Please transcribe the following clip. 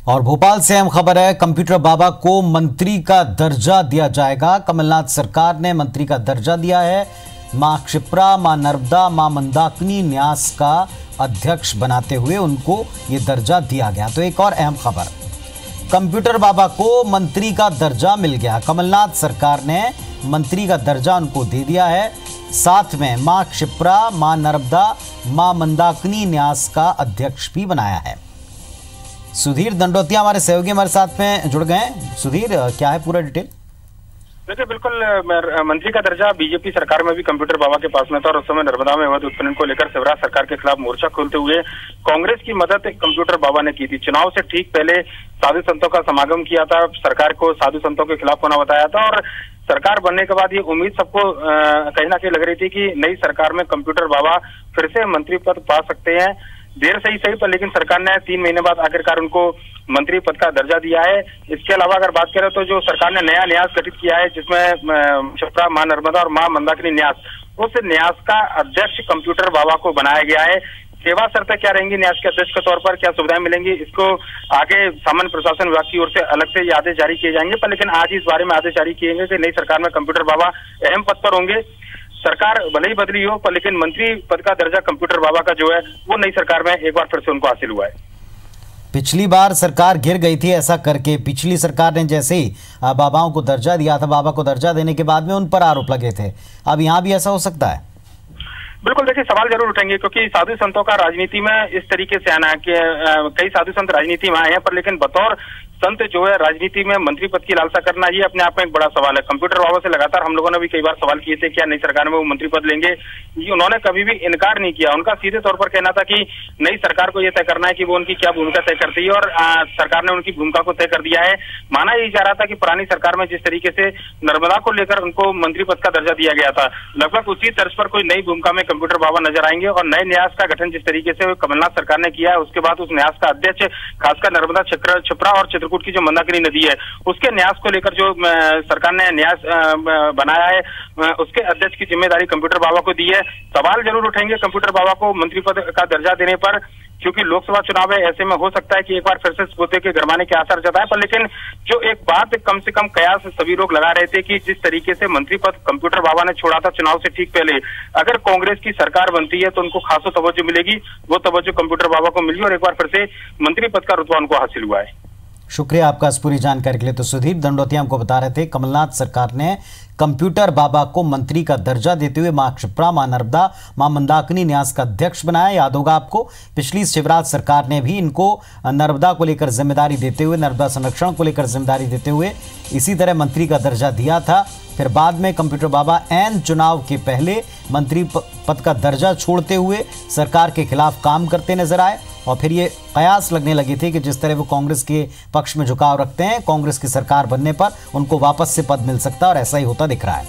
और भोपाल से अहम खबर है, कंप्यूटर बाबा को मंत्री का दर्जा दिया जाएगा। कमलनाथ सरकार ने मंत्री का दर्जा दिया है। मां क्षिप्रा, मां नर्मदा, मां मंदाकिनी न्यास का अध्यक्ष बनाते हुए उनको ये दर्जा दिया गया। तो एक और अहम खबर, कंप्यूटर बाबा को मंत्री का दर्जा मिल गया। कमलनाथ सरकार ने मंत्री का दर्जा उनको दे दिया है। साथ में मां क्षिप्रा, मां नर्मदा, मां मंदाकिनी न्यास का अध्यक्ष भी बनाया है। सुधीर दंडोतिया हमारे सहयोगी हमारे साथ में जुड़ गए हैं। सुधीर, क्या है पूरा डिटेल? देखिए, बिल्कुल मंत्री का दर्जा बीजेपी सरकार में भी कंप्यूटर बाबा के पास में था और उस समय नर्मदा में अवैध उत्खनन को लेकर शिवराज सरकार के खिलाफ मोर्चा खोलते हुए कांग्रेस की मदद कंप्यूटर बाबा ने की थी। चुनाव से ठीक पहले साधु संतों का समागम किया था, सरकार को साधु संतों के खिलाफ होना बताया था और सरकार बनने के बाद ये उम्मीद सबको कहीं ना कहीं लग रही थी कि नई सरकार में कंप्यूटर बाबा फिर से मंत्री पद पा सकते हैं। देर से ही सही पर लेकिन सरकार ने 3 महीने बाद आखिरकार उनको मंत्री पद का दर्जा दिया है। इसके अलावा अगर बात करें तो जो सरकार ने नया न्यास गठित किया है जिसमें क्षिप्रा, मां नर्मदा और मां मंदाकिनी न्यास, उस न्यास का अध्यक्ष कंप्यूटर बाबा को बनाया गया है। सेवा शर्तें क्या रहेंगी न्यास के अध्यक्ष के तौर पर, क्या सुविधाएं मिलेंगी, इसको आगे सामान्य प्रशासन विभाग की ओर से अलग से ये आदेश जारी किए जाएंगे। पर लेकिन आज इस बारे में आदेश जारी किए गए कि नई सरकार में कंप्यूटर बाबा अहम पद पर होंगे। सरकार भले ही बदली हो पर लेकिन मंत्री पद का दर्जा कंप्यूटर बाबा का जो है वो नई सरकार में एक बार फिर से उनको हासिल हुआ है। पिछली बार सरकार गिर गई थी ऐसा करके, पिछली सरकार ने जैसे ही बाबाओं को दर्जा दिया था, बाबा को दर्जा देने के बाद में उन पर आरोप लगे थे। अब यहाँ भी ऐसा हो सकता है? बिल्कुल, देखिए सवाल जरूर उठेंगे क्योंकि साधु संतों का राजनीति में इस तरीके से आना है कि कई साधु संत राजनीति में आए हैं पर लेकिन बतौर संत जो है राजनीति में मंत्री पद की लालसा करना ये अपने आप में एक बड़ा सवाल है। कंप्यूटर बाबा से लगातार हम लोगों ने भी कई बार सवाल किए थे क्या नई सरकार में वो मंत्री पद लेंगे। ये उन्होंने कभी भी इनकार नहीं किया। उनका सीधे तौर पर कहना था कि नई सरकार को यह तय करना है कि वो उनकी क्या भूमिका तय करती है और सरकार ने उनकी भूमिका को तय कर दिया है। माना यही जा रहा था कि पुरानी सरकार में जिस तरीके से नर्मदा को लेकर उनको मंत्री पद का दर्जा दिया गया था, लगभग उसी तर्ज पर कोई नई भूमिका में कंप्यूटर बाबा नजर आएंगे और नए न्यास का गठन जिस तरीके से कमलनाथ सरकार ने किया है उसके बाद उस न्यास का अध्यक्ष खासकर नर्मदा, क्षिप्रा और चित्रकूट की जो मंदाकिनी नदी है उसके न्यास को लेकर जो सरकार ने न्यास बनाया है उसके अध्यक्ष की जिम्मेदारी कंप्यूटर बाबा को दी है। सवाल जरूर उठेंगे कंप्यूटर बाबा को मंत्री पद का दर्जा देने पर क्योंकि लोकसभा चुनाव है, ऐसे में हो सकता है कि एक बार फिर से पोते के गरमाने के आसार जताए। पर लेकिन जो एक बात कम से कम कयास सभी लोग लगा रहे थे कि जिस तरीके से मंत्री पद कंप्यूटर बाबा ने छोड़ा था चुनाव से ठीक पहले, अगर कांग्रेस की सरकार बनती है तो उनको खासो तवज्जो मिलेगी। वो तवज्जो कंप्यूटर बाबा को मिली और एक बार फिर से मंत्री पद का रुतबा उनको हासिल हुआ है। शुक्रिया आपका इस पूरी जानकारी के लिए। तो सुधीर दंडोतिया हमको बता रहे थे कमलनाथ सरकार ने कंप्यूटर बाबा को मंत्री का दर्जा देते हुए मां क्षिप्रा, मां नर्मदा, मां मंदाकिनी न्यास का अध्यक्ष बनाया। याद होगा आपको, पिछली शिवराज सरकार ने भी इनको नर्मदा को लेकर जिम्मेदारी देते हुए, नर्मदा संरक्षण को लेकर जिम्मेदारी देते हुए इसी तरह मंत्री का दर्जा दिया था। फिर बाद में कंप्यूटर बाबा ऐन चुनाव के पहले मंत्री पद का दर्जा छोड़ते हुए सरकार के खिलाफ काम करते नजर आए और फिर ये कयास लगने लगी थी कि जिस तरह वो कांग्रेस के पक्ष में झुकाव रखते हैं, कांग्रेस की सरकार बनने पर उनको वापस से पद मिल सकता है और ऐसा ही होता दिख रहा है।